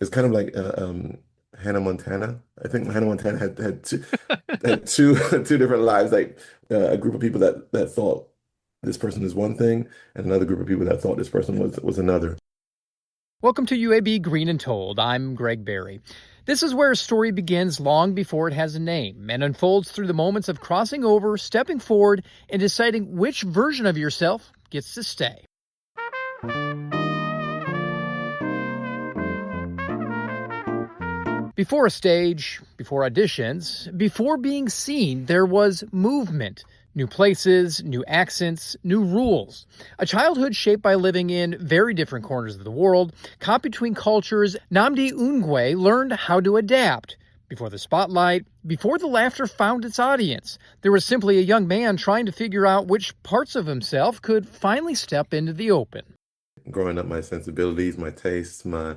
It's kind of like Hannah Montana. I think Hannah Montana had two two different lives. Like a group of people that thought this person is one thing, and another group of people that thought this person was another. Welcome to UAB Green and Told. I'm Greg Barry. This is where a story begins long before it has a name and unfolds through the moments of crossing over, stepping forward, and deciding which version of yourself gets to stay. Before a stage, before auditions, before being seen, there was movement. New places, new accents, new rules. A childhood shaped by living in very different corners of the world, caught between cultures, Nnamdi Ngwe learned how to adapt. Before the spotlight, before the laughter found its audience, there was simply a young man trying to figure out which parts of himself could finally step into the open. Growing up, my sensibilities, my tastes, my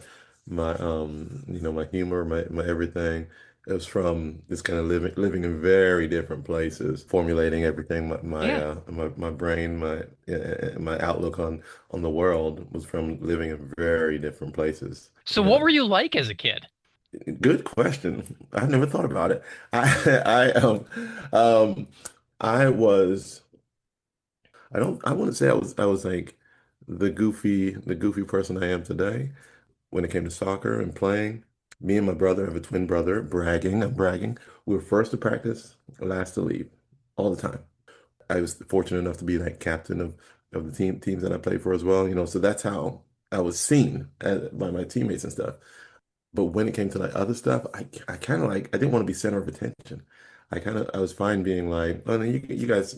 humor, my everything. It was from this kind of living in very different places, formulating everything. Yeah. My brain, my outlook on the world was from living in very different places. So, You what know, were you like as a kid? good question. I've never thought about it. Um, I was. I wouldn't say I was like the goofy person I am today when it came to soccer and playing. Me and my brother, I have a twin brother, I'm bragging. We were first to practice, last to leave, all the time. I was fortunate enough to be like captain of the teams that I played for as well, so that's how I was seen by my teammates and stuff. But when it came to like other stuff, I kind of like I didn't want to be center of attention. I was fine being like, oh no, you guys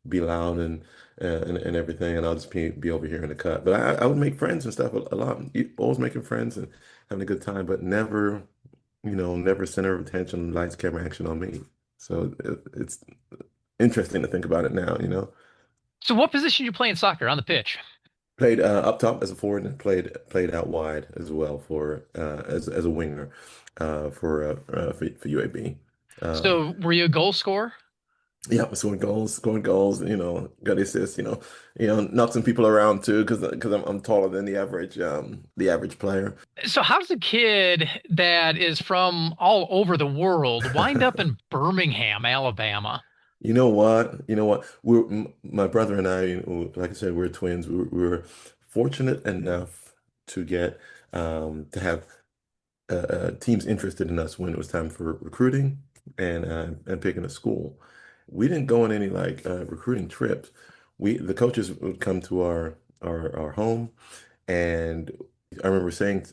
be loud and everything, and I'll just be over here in the cut. But I would make friends and stuff a lot, always making friends and having a good time, but never, never center of attention, lights, camera, action on me. So it's interesting to think about it now. So, what position did you play in soccer on the pitch? Played up top as a forward and played out wide as well for as a winger for UAB. Um, So, were you a goal scorer? yeah, scoring goals. Got assists. Knock some people around too because I'm taller than the average player. So, how does a kid that is from all over the world wind up in Birmingham, Alabama? You know what? You know what? My brother and I, like I said, we're twins. We were fortunate enough to get to have teams interested in us when it was time for recruiting and picking a school. We didn't go on any like recruiting trips. The coaches would come to our home, and I remember saying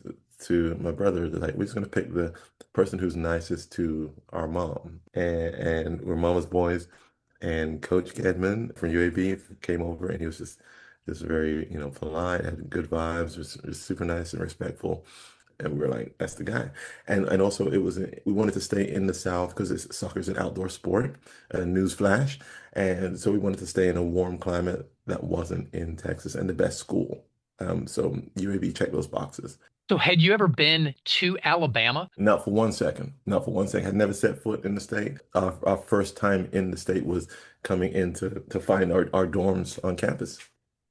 to my brother that like we're just gonna pick the person who's nicest to our mom, and we're mama's boys. And Coach Gedman from UAB came over, and he was just very polite, had good vibes, was super nice and respectful. And we were like, that's the guy. And also we wanted to stay in the South because soccer's an outdoor sport, news flash. And so we wanted to stay in a warm climate that wasn't in Texas and the best school. So UAB checked those boxes. So, had you ever been to Alabama? Not for one second. Not for one second. Had never set foot in the state. Our first time in the state was coming in to find our dorms on campus.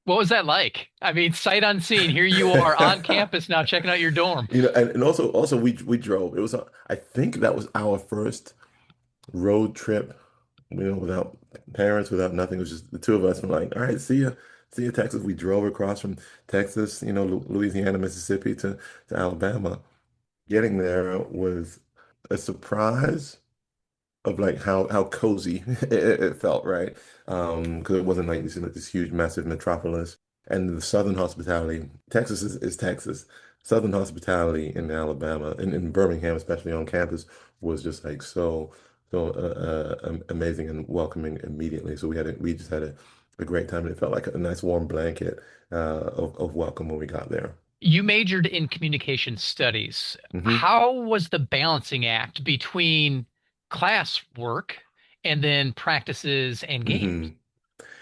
What was that like? I mean, sight unseen. Here you are on campus now checking out your dorm. And also we drove. I think that was our first road trip, without parents, without nothing. It was just the two of us. We're like, all right, see you, Texas. We drove across from Texas, Louisiana, Mississippi to Alabama. Getting there was a surprise of like how cozy it felt, right? Because it wasn't like this huge, massive metropolis. And the Southern hospitality, Texas is Texas. Southern hospitality in Alabama and in Birmingham, especially on campus, was just like so amazing and welcoming immediately. So we just had a great time, and it felt like a nice warm blanket of welcome when we got there. You majored in communication studies. hmm How was the balancing act between class work and then practices and games? hmm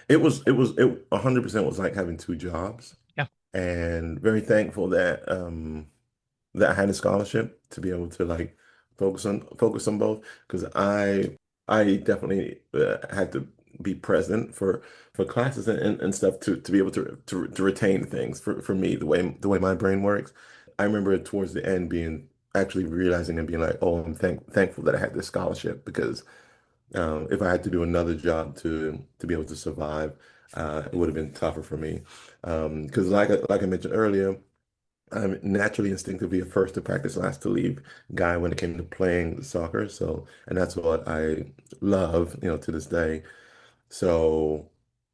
it 100% was like having two jobs, Yeah. and very thankful that I had a scholarship to be able to like focus on both because I definitely had to be present for classes and stuff to be able to retain things for me the way my brain works. I remember towards the end being actually realizing and being like, oh, I'm thankful that I had this scholarship because if I had to do another job to be able to survive, it would have been tougher for me. Because like I mentioned earlier, I'm naturally instinctively a first to practice, last to leave guy when it came to playing soccer. So, and that's what I love, to this day. So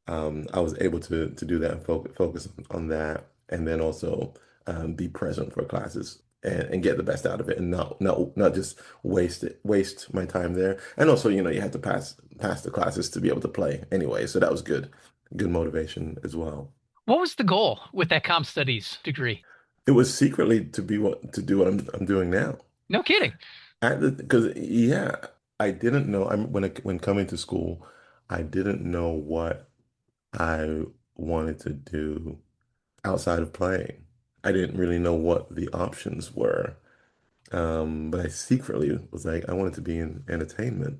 I was able to do that and focus on that, and then also be present for classes and get the best out of it, and not just waste my time there. And also, you have to pass the classes to be able to play anyway. So that was good motivation as well. What was the goal with that comp studies degree? It was secretly to do what I'm doing now. No kidding. Because yeah, I didn't know. When coming to school, I didn't know what I wanted to do outside of playing. I didn't really know what the options were. But I secretly was like, I wanted to be in entertainment,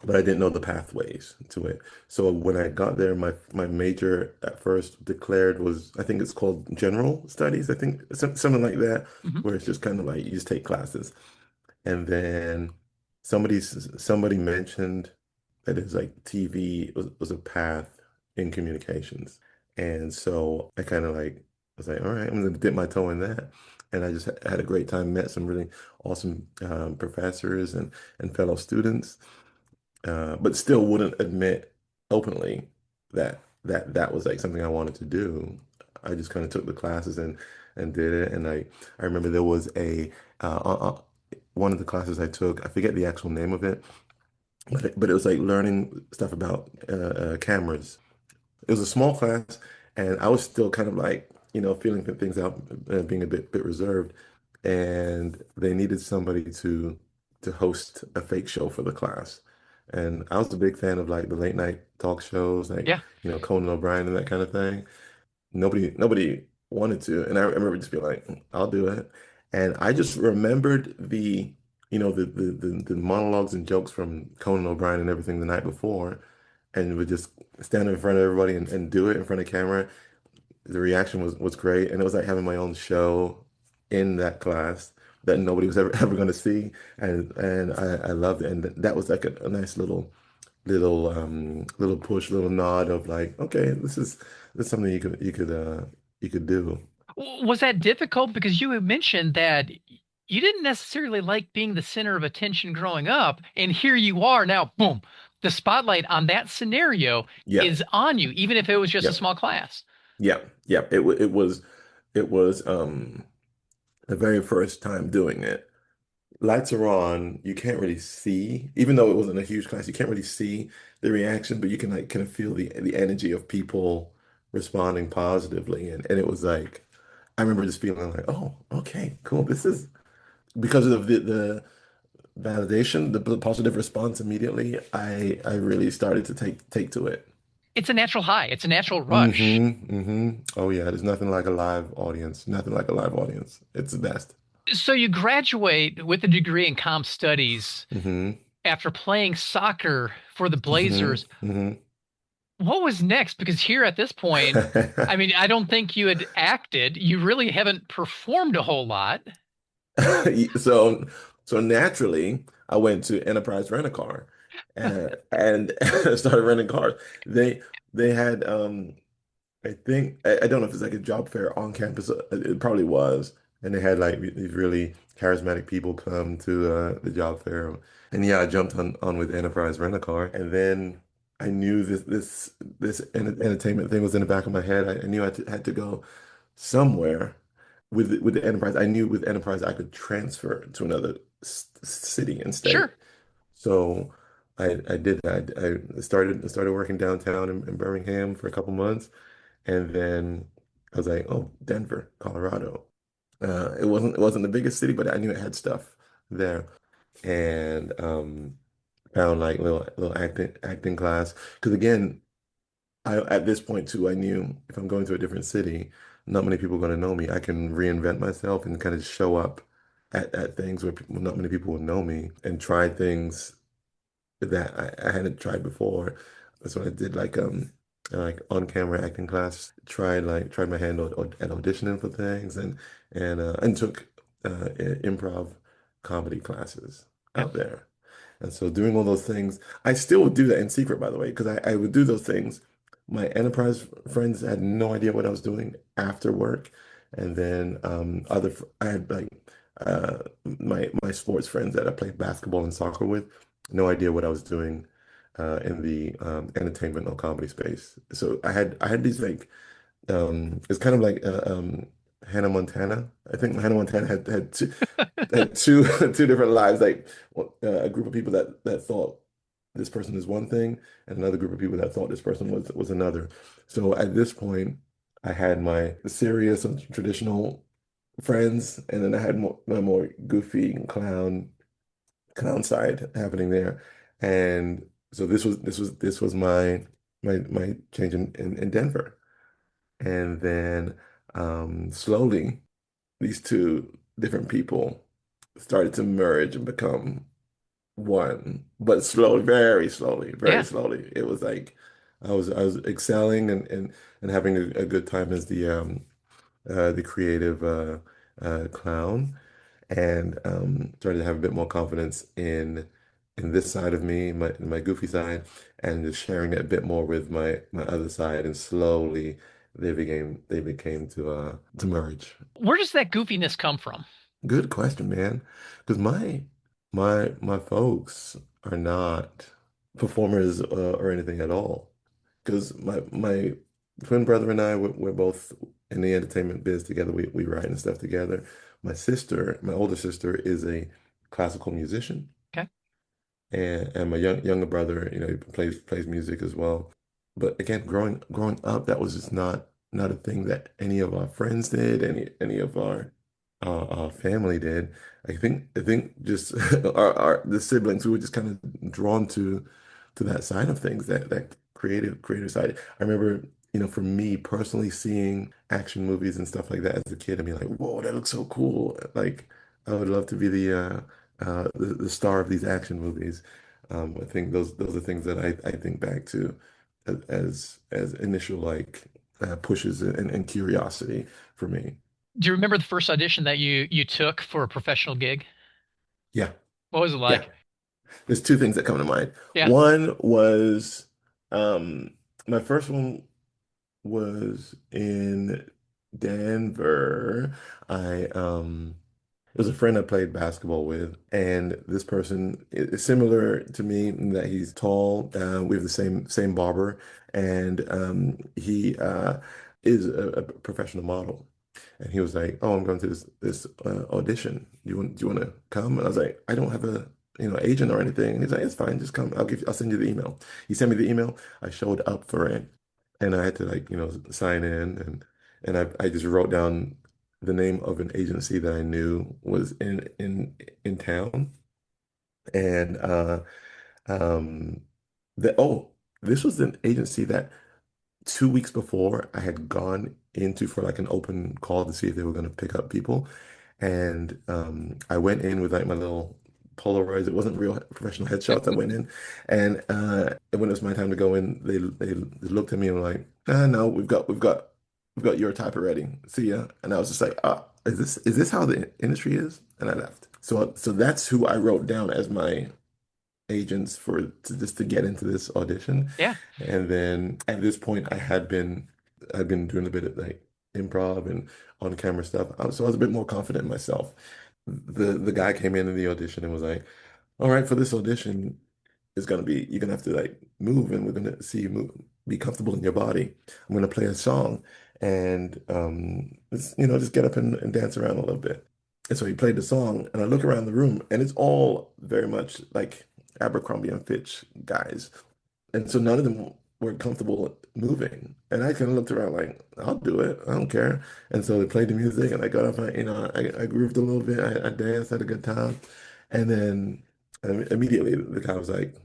but I didn't know the pathways to it. So when I got there, my major at first declared was, I think it's called general studies, I think something like that, Mhm. where it's just kind of like you just take classes. And then somebody mentioned that it's like TV was a path in communications. And so I kind of like was like, all right, I'm gonna dip my toe in that. And I just had a great time, met some really awesome professors and fellow students, but still wouldn't admit openly that was like something I wanted to do. I just kind of took the classes and did it. And I remember there was a one of the classes I took, I forget the actual name of it, but it was like learning stuff about cameras. It was a small class, and I was still kind of like, feeling things out, being a bit reserved, and they needed somebody to host a fake show for the class. And I was a big fan of like the late night talk shows, like, Yeah. Conan O'Brien and that kind of thing. Nobody wanted to, and I remember just being like, I'll do it. And I just remembered the monologues and jokes from Conan O'Brien and everything the night before, and would just stand in front of everybody and do it in front of camera. The reaction was great, and it was like having my own show in that class that nobody was ever going to see, and I loved it, and that was like a nice little push, little nod of like, okay, this is something you could do. Was that difficult? Because you had mentioned that you didn't necessarily like being the center of attention growing up, and here you are now, boom, the spotlight on that scenario Yeah, is on you, even if it was just a yeah, small class. yeah, yeah. It was the very first time doing it. Lights are on. You can't really see, even though it wasn't a huge class, you can't really see the reaction, but you can like kind of feel the energy of people responding positively. And it was like I remember just feeling like, oh, okay, cool. This is because of the validation, the positive response immediately, I really started to take to it. It's a natural high, it's a natural rush. Mm-hmm. Oh yeah, there's nothing like a live audience. Nothing like a live audience. It's the best. So you graduate with a degree in comp studies Mm-hmm. after playing soccer for the Blazers. Mm-hmm. What was next? Because here at this point, I mean, I don't think you had acted. You really haven't performed a whole lot. So so naturally, I went to Enterprise Rent a Car, and started renting cars. They they had I think I don't know if it's like a job fair on campus. It probably was, and they had like these really charismatic people come to the job fair. And yeah, I jumped on with Enterprise Rent a Car, and then I knew this entertainment thing was in the back of my head. I knew I had to go somewhere with the Enterprise. I knew with Enterprise I could transfer to another city and Sure. state. So I did that. I started working downtown in Birmingham for a couple months. And then I was like, oh, Denver, Colorado. It wasn't the biggest city, but I knew it had stuff there. And found like little acting class. Because again, I at this point too, I knew if I'm going to a different city, not many people are going to know me. I can reinvent myself and kind of show up at things where not many people will know me and try things that I hadn't tried before. So I did like like on-camera acting class. Tried my hand at auditioning for things, and took improv comedy classes Yeah. out there. And so doing all those things, I still would do that in secret, by the way, because I would do those things. My enterprise friends had no idea what I was doing after work. And then I had like my sports friends that I played basketball and soccer with, no idea what I was doing in the entertainment or comedy space. So I had these like it's kind of like Hannah Montana. I think Hannah Montana had two two different lives. Like a group of people that thought this person is one thing, and another group of people that thought this person was another. So at this point, I had my serious and traditional friends, and then I had my more goofy clown side happening there. And so this was my change in Denver. And then slowly, these two different people started to merge and become one, but slowly, very Yeah. slowly. It was like I was excelling and having a good time as the creative clown, and started to have a bit more confidence in this side of me, my goofy side, and just sharing it a bit more with my other side, and slowly they became to merge. Where does that goofiness come from? Good question, man. Because my folks are not performers or anything at all. Because my twin brother and I we're both in the entertainment biz together. We write and stuff together. My older sister, is a classical musician, Okay. and my younger brother, he plays music as well. But again, growing up, that was just not a thing that any of our friends did, any of our family did. I think just the siblings, we were just kind of drawn to that side of things, that creative side. I remember, for me personally, seeing action movies and stuff like that as a kid and being like, whoa, that looks so cool. Like I would love to be the star of these action movies. I think those are things that I think back to as initial like pushes and curiosity for me. Do you remember the first audition that you took for a professional gig? Yeah, What was it yeah. like? There's two things that come to mind. Yeah. One was um, my first one was in Denver. It was a friend I played basketball with, and this person is similar to me in that he's tall. We have the same barber, and he is a professional model. And he was like, "Oh, I'm going to this audition. Do you want to come?" And I was like, "I don't have a agent or anything." And he's like, "It's fine, just come. I'll send you the email." He sent me the email. I showed up for it, and I had to like sign in, and I just wrote down the name of an agency that I knew was in town, and um the oh this was an agency that 2 weeks before I had gone into for like an open call to see if they were going to pick up people. And I went in with like my little Polaroids. It wasn't real professional headshots. I went in, and when it was my time to go in, they looked at me and were like, no, we've got your type already. See ya." And I was just like, is this how the industry is? And I left. So that's who I wrote down as my agents just to get into this audition. Yeah. And then at this point, I'd been doing a bit of like improv and on camera stuff. So I was a bit more confident in myself. The guy came in the audition and was like, "All right, for this audition, you're gonna have to like move, and we're gonna see you move, be comfortable in your body. I'm gonna play a song, and just get up and dance around a little bit." And so he played the song, and I look around the room, and it's all very much like Abercrombie and Fitch guys. And so none of them were comfortable moving. And I kind of looked around like, I'll do it. I don't care. And so they played the music, and I got up, I grooved a little bit. I danced, had a good time. And then immediately the guy was like,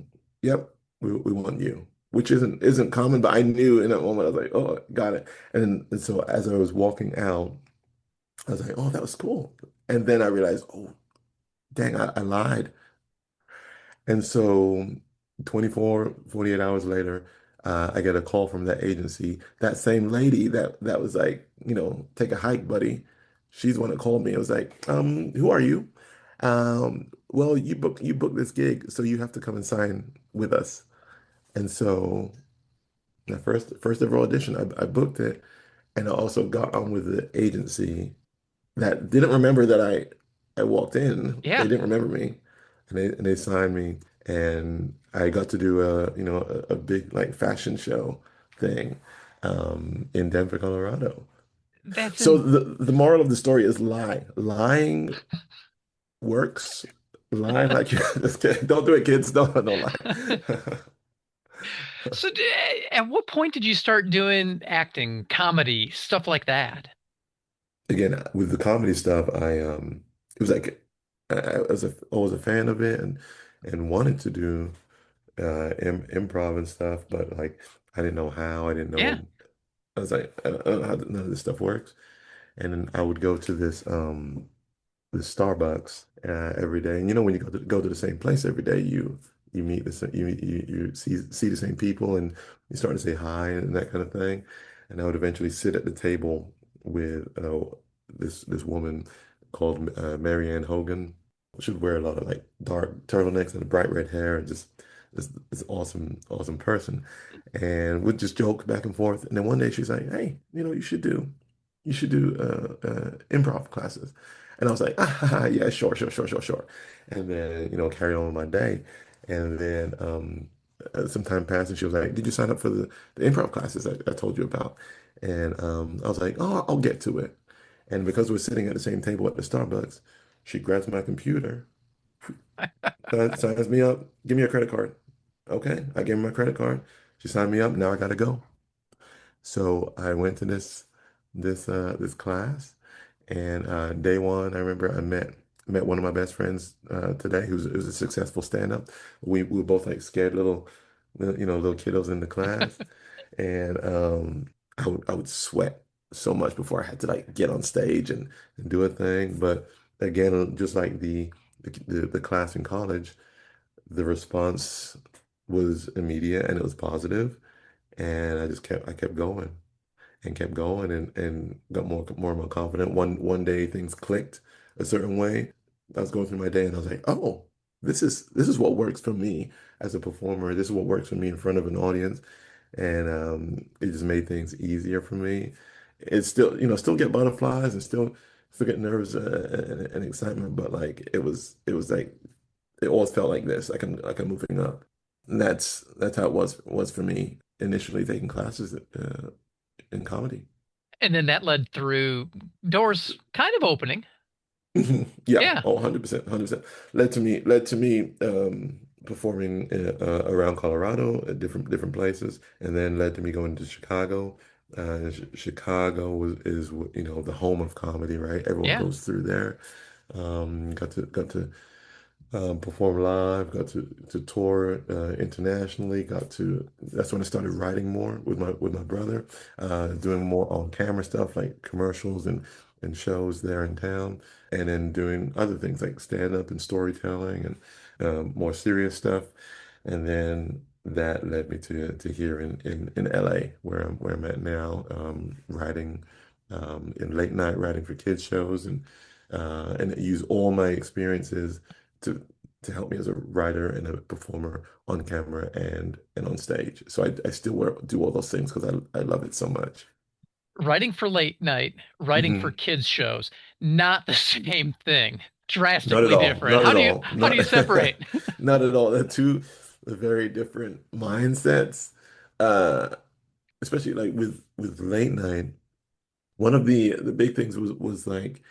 "Yep, we want you," which isn't common, but I knew in that moment, I was like, "Oh, got it." And so as I was walking out, I was like, "Oh, that was cool." And then I realized, "Oh, dang, I lied." And so 24, 48 hours later, I get a call from that agency. That same lady that was like, take a hike, buddy. She's the one that called me. It was like, who are you? Well, you booked this gig, so you have to come and sign with us. And so the first ever audition, I booked it, and I also got on with the agency that didn't remember that I walked in. They Yeah. didn't remember me, and they signed me, and I got to do a big like fashion show thing in Denver, Colorado. That's So in. the moral of the story is lie. Lying works. Lie like you don't do it, kids. Don't lie. So, at what point did you start doing acting, comedy, stuff like that? Again, with the comedy stuff, it was like I was a fan of it and wanted to do improv and stuff, but like I didn't know how. I didn't Yeah. know. I was like, I don't know how none of this stuff works. And then I would go to the Starbucks every day. And when you go to the same place every day, you meet you see the same people and you start to say hi and that kind of thing. And I would eventually sit at the table with this woman called Marianne Hogan. She would wear a lot of like dark turtlenecks and bright red hair and just this awesome person. And we'd just joke back and forth. And then one day she's like, "Hey, you should do improv classes." And I was like, yeah, sure. And then, carry on with my day. And then some time passed and she was like, did you sign up for the improv classes I told you about? And I was like, oh, I'll get to it. And because we're sitting at the same table at the Starbucks, she grabs my computer, signs me up, give me a credit card. Okay, I gave her my credit card. She signed me up. Now I gotta go. So I went to this class, and day one, I remember I met one of my best friends today, who's a successful stand-up. We were both like scared little kiddos in the class, and I would sweat so much before I had to like get on stage and do a thing. But again, just like the class in college, the response was immediate and it was positive, and I kept going and kept going and got more and more confident. One day things clicked a certain way. I was going through my day and I was like, oh, this is what works for me as a performer. This is what works for me in front of an audience. And it just made things easier for me. It's still, still get butterflies and still get nerves and excitement, but like it was like it always felt like this, like I'm moving up. And that's how it was for me initially taking classes in comedy. And then that led through doors kind of opening. Yeah, Yeah. oh, 100%, 100%. Led to me performing around Colorado at different places, and then led to me going to Chicago. Chicago is the home of comedy, right? Everyone Yeah. goes through there. Got to perform live, got to tour internationally, that's when I started writing more with my brother, doing more on camera stuff like commercials and shows there in town, and then doing other things like stand up and storytelling and more serious stuff. And then that led me to here in LA where I'm at now, writing in late night writing for kids shows and use all my experiences to to help me as a writer and a performer on camera and on stage. So I still do all those things because I love it so much. Writing for late night, writing for Hmm. kids shows, not the same thing. Not at Drastically all. different. Not How at do you all. how do Not you separate? not at all. They're two very different mindsets. Uh, Especially like with late night. One of the big things was like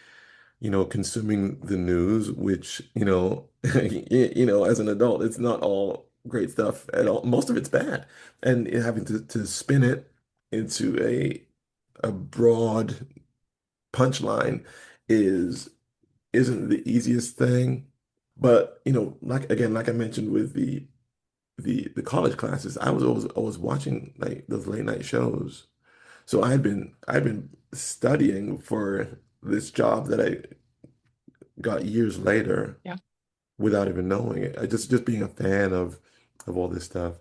consuming the news, which, as an adult, it's not all great stuff at all. Most of it's bad. And having to spin it into a broad punchline is isn't the easiest thing. But, like I mentioned with the college classes, I was always watching like those late night shows. So I've been studying for this job that I got years later Yeah. without even knowing it. I just being a fan of all this stuff.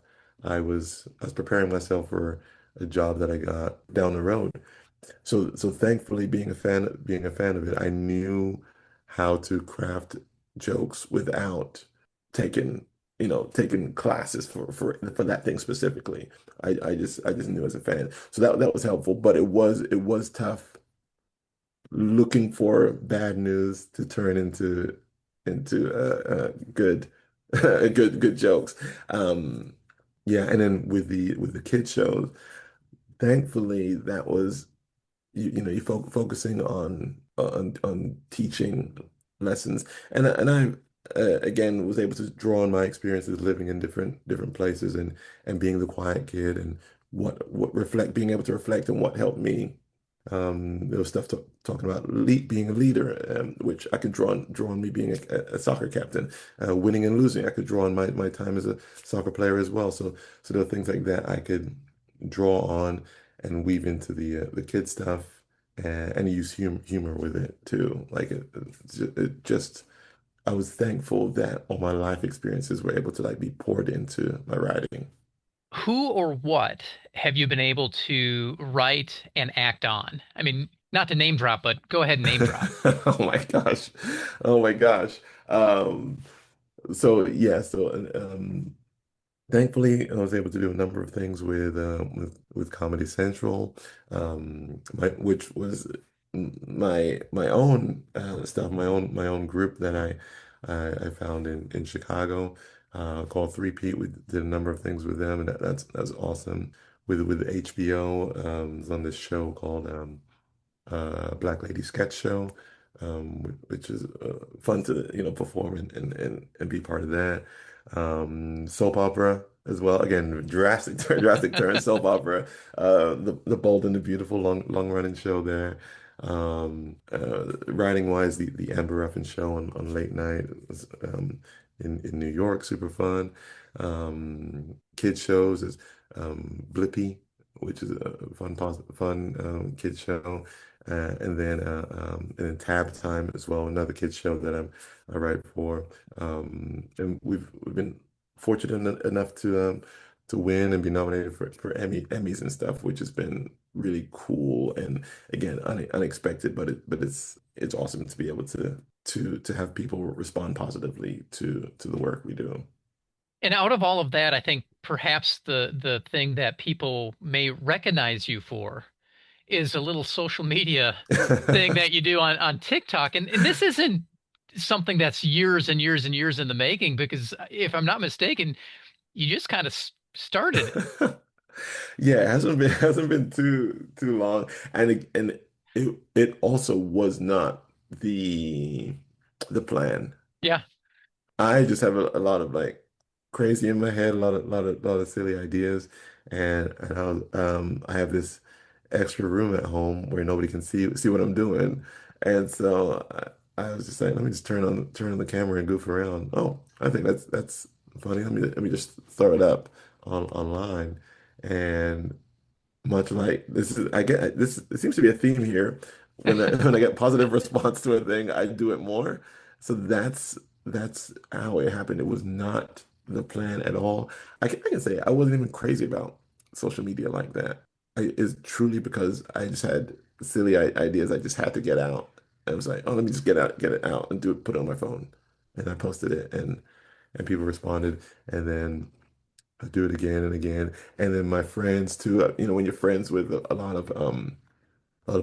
I was preparing myself for a job that I got down the road. So thankfully, being a fan of it, I knew how to craft jokes without taking taking classes for that thing specifically. I just knew as a fan. So that was helpful, but it was tough looking for bad news to turn into good good jokes. Um, yeah, and then with the kid shows, thankfully that was focusing on teaching lessons, and I again was able to draw on my experiences living in different places and being the quiet kid and what reflect being able to reflect on what helped me. There was stuff talking about being a leader, which I could draw on me being a soccer captain, winning and losing. I could draw on my time as a soccer player as well. So there are things like that I could draw on and weave into the kid stuff and use humor with it too. Like it just I was thankful that all my life experiences were able to like be poured into my writing. Who or what have you been able to write and act on? I mean, not to name drop, but go ahead and name drop. Oh my gosh. Oh my gosh. Um, so yeah, thankfully, I was able to do a number of things with Comedy Central, which was my own stuff, my own group that I found in Chicago, called Three Pete. We did a number of things with them, and that's awesome. With HBO, was on this show called Black Lady Sketch Show, which is fun to perform and be part of that. Soap opera as well. Again, drastic turn soap opera. The Bold and the Beautiful long running show there. Writing wise, the Amber Ruffin show on late night was, in New York, super fun. Kid shows is Blippy, which is a fun kid show. And then Tab Time as well, another kids show that I write for. And we've been fortunate enough to win and be nominated for Emmys and stuff, which has been really cool and again unexpected, but it's awesome to be able to have people respond positively to the work we do. And out of all of that, I think perhaps the thing that people may recognize you for is a little social media thing that you do on TikTok. And this isn't something that's years and years and years in the making, because if I'm not mistaken, you just kind of started it. Yeah, it hasn't been too long, and it also was not the plan. Yeah. I just have a lot of like crazy in my head, a lot of silly ideas, and I have this extra room at home where nobody can see what I'm doing, and so I was just like, let me just turn on the camera and goof around. Oh, I think that's funny. Let me just throw it up online, and much like I get this. It seems to be a theme here. When I get positive response to a thing, I do it more. So that's how it happened. It was not the plan at all. I can say I wasn't even crazy about social media like that. It's truly because I just had silly ideas I just had to get out. I was like, oh, let me just get it out and put it on my phone. And I posted it, and people responded, and then I do it again and again. And then my friends too, when you're friends with a lot of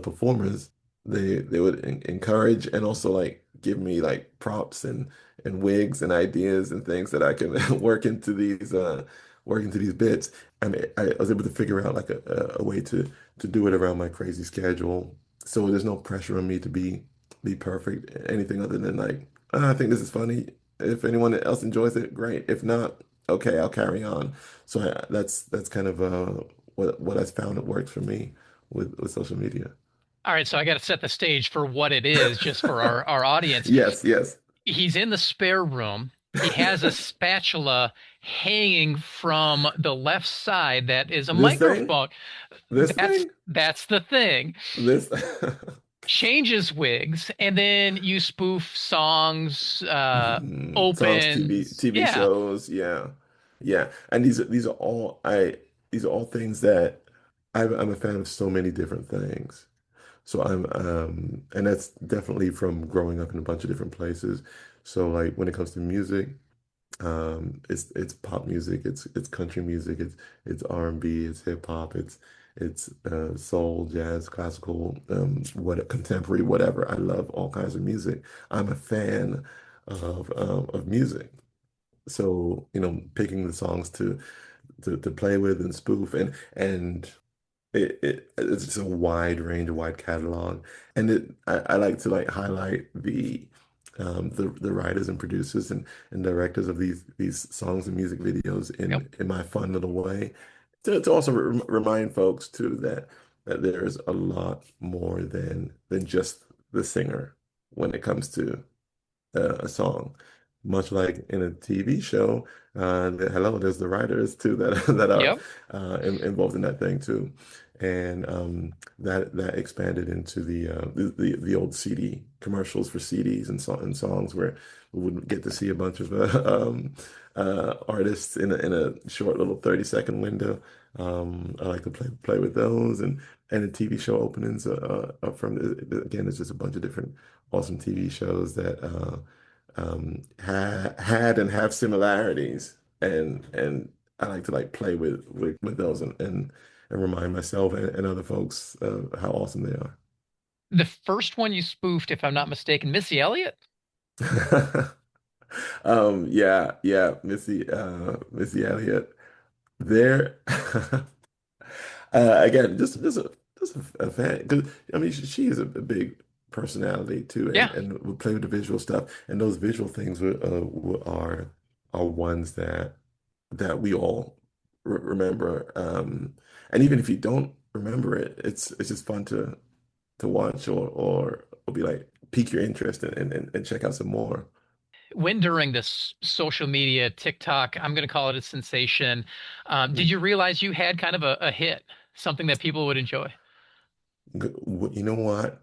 performers, they would encourage and also like give me like props and wigs and ideas and things that I can work into these bits. I mean, I was able to figure out like a way to do it around my crazy schedule. So there's no pressure on me to be perfect, anything other than like, I think this is funny. If anyone else enjoys it, great. If not, okay, I'll carry on. So that's kind of what I found that works for me with social media. All right, so I got to set the stage for what it is just for our audience. Yes, yes. He's in the spare room. He has a spatula hanging from the left side that is a This thing, microphone. this That's thing, that's the thing. this. Changes wigs, and then you spoof songs, Songs, opens. TV Yeah. shows, yeah. Yeah, and these are all I these are all things that I'm a fan of so many different things. So and that's definitely from growing up in a bunch of different places. So like when it comes to music, it's pop music, it's country music, it's R&B, it's hip hop, it's soul, jazz, classical, what contemporary, whatever. I love all kinds of music. I'm a fan of music. So, picking the songs to play with and spoof and it's just a wide range, a wide catalog, and I like to like highlight the writers and producers and directors of these songs and music videos Yep. in my fun little way to also remind folks too that there's a lot more than just the singer when it comes to a song. Much like in a TV show, hello, there's the writers too that that are Yep. involved in that thing too, and that expanded into the old CD commercials for CDs and songs where we would get to see a bunch of artists in a short little 30-second window. I like to play with those and the TV show openings are from again, it's just a bunch of different awesome TV shows that had and have similarities, and I like to like play with those and remind myself and other folks how awesome they The first one you spoofed, if I'm not mistaken, Missy Elliott. are. Yeah, Missy Elliott. There, again, just a fan because I mean she is a big personality too, Yeah. and we play with the visual stuff, and those visual things are ones that we all remember, and even if you don't remember it, it's just fun to watch or be like pique your interest and check out some more. When during this social media TikTok, I'm going to call it a sensation, did Mm. you realize you had kind of a hit, something that people would enjoy? You know what?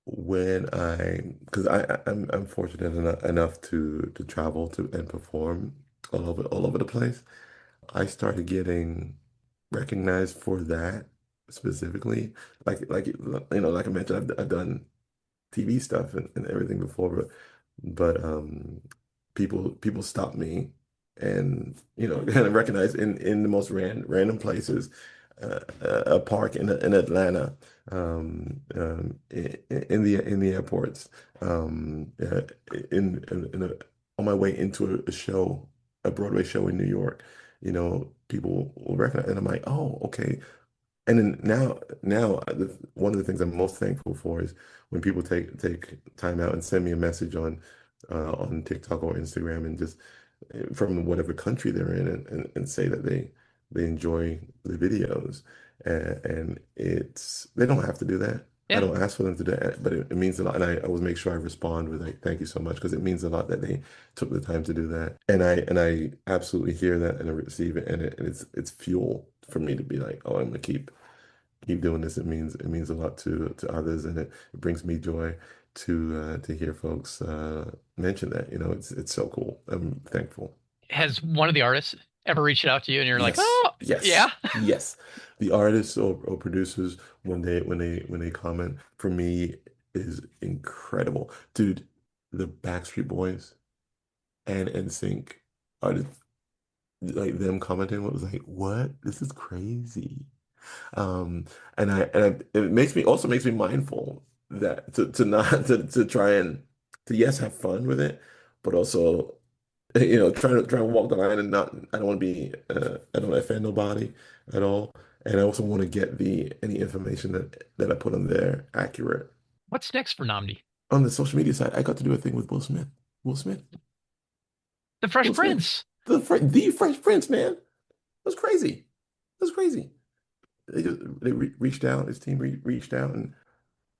Because I'm fortunate enough to travel to and perform all over the place. I started getting recognized for that specifically. Like I mentioned, I've done TV stuff and everything before, but people stop me and kind of recognize in the most random places, a park in Atlanta, in the airports, on my way into a show, a Broadway show in New York. People will recognize, and I'm like, oh, okay. And then one of the things I'm most thankful for is when people take time out and send me a message on TikTok or Instagram and just from whatever country they're in and say that they enjoy the videos and it's they don't have to do that. I Yeah. don't ask for them to do that, but it means a lot. And I always make sure I respond with like, thank you so much, because it means a lot that they took the time to do that. And I absolutely hear that and I receive it, and it's fuel for me to be like, oh, I'm gonna keep doing this. It means a lot to others, and it brings me joy to hear folks mention that. It's so cool. I'm thankful. Has one of the artists ever reached out to you and you're like, Yes, oh, yes, yeah? yes. The artists or producers when they comment for me is incredible, dude. The Backstreet Boys and NSYNC are like them commenting was like, what? This is crazy. Um, it makes me mindful that to not to try and to yes have fun with it, but also try and walk the line and not I don't want to be I don't want to offend nobody at all, and I also want to get the any information that I put on there accurate. What's next for Nnamdi? On the social media side, I got to do a thing with Will Smith. Will Smith. The Fresh Will Smith. Prince. The Fresh Prince, man. It was crazy. It was crazy. They reached out. His team reached out, and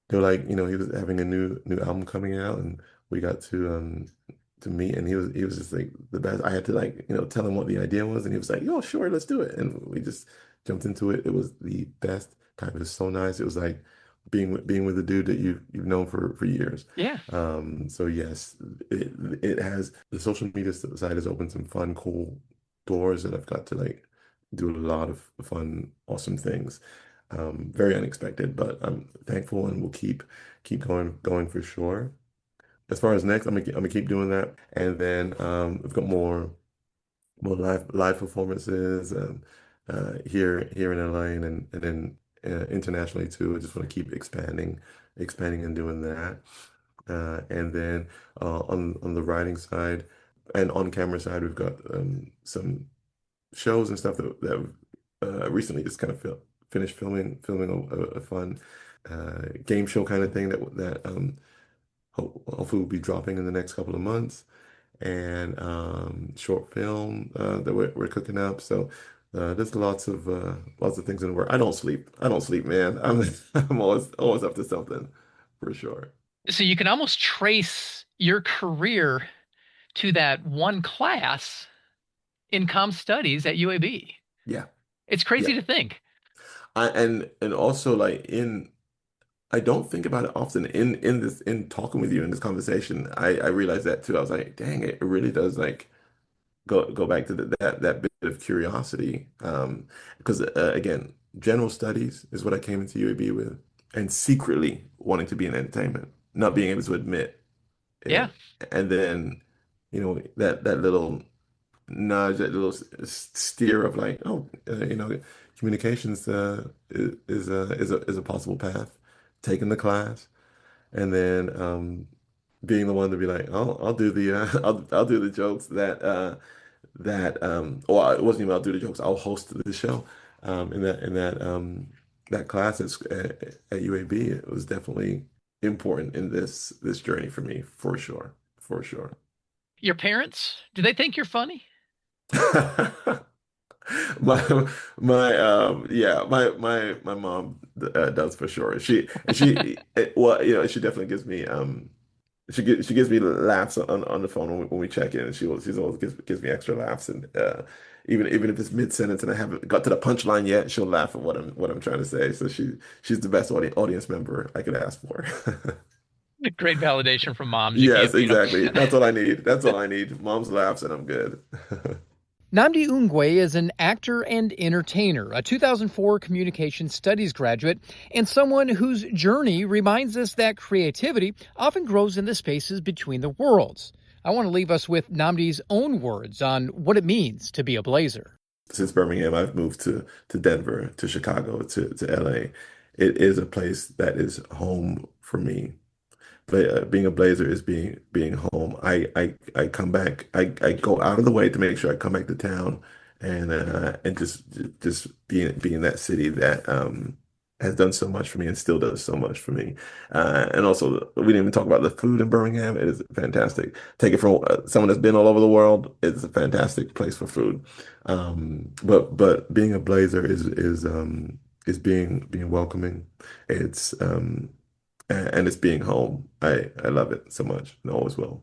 they're like, he was having a new album coming out, and we got to meet, and he was just like the best. I had to like, tell him what the idea was, and he was like, "Oh, sure, let's do it." And we just jumped into it. It was the best time. It was so nice. It was like being with a dude that you've known for years. Yeah. So yes, it has the social media side has opened some fun, cool outdoors and I've got to like do a lot of fun, awesome things. Very unexpected, but I'm thankful and we'll keep going for sure. As far as next, I'm gonna keep doing that, and then we've got more live performances here in LA and then internationally too. I just want to keep expanding and doing that. And then on the writing side and on camera side, we've got some shows and stuff that recently just kind of finished filming a fun game show kind of thing that hopefully will be dropping in the next couple of months, and short film that we're cooking up. So there's lots of things in the work. I don't sleep. I don't sleep, man. I'm always up to something for sure. So you can almost trace your career to that one class in comm studies at UAB. Yeah, It's yeah. crazy to think. And also like in I don't think about it often in talking with you in this conversation. I realized that too. I was like, dang, it really does like go back to that bit of curiosity. Because again, general studies is what I came into UAB with, and secretly wanting to be in entertainment, not being able to admit Yeah. it, and then that little nudge, that little steer of like, oh, communications is a possible path. Taking the class, and then being the one to be like, oh, I'll do the I'll do the jokes or it wasn't even I'll do the jokes. I'll host the show in that class at UAB. It was definitely important in this journey for me, for sure, for sure. Your parents, do they think you're funny? My mom does for sure. Well, she definitely gives me she gives me laughs on the phone when we check in, and she's always gives me extra laughs, and even if it's mid sentence and I haven't got to the punchline yet, she'll laugh at what I'm trying to say. So she's the best audience member I could ask for. Great validation from moms. You Yes, can't beat them. exactly. That's all I need. That's all I need. Mom's laughs and I'm good. Nnamdi Ngwe is an actor and entertainer, a 2004 communication studies graduate, and someone whose journey reminds us that creativity often grows in the spaces between the worlds. I want to leave us with Nnamdi's own words on what it means to be a Blazer. Since Birmingham, I've moved to Denver, to Chicago, to LA. It is a place that is home for me. Being a Blazer is being home. I come back. I go out of the way to make sure I come back to town and just be in that city that has done so much for me and still does so much for me. And also, we didn't even talk about the food in Birmingham. It is fantastic. Take it from someone that's been all over the world. It's a fantastic place for food. But being a Blazer is being welcoming. It's and it's being home. I love it so much and always will.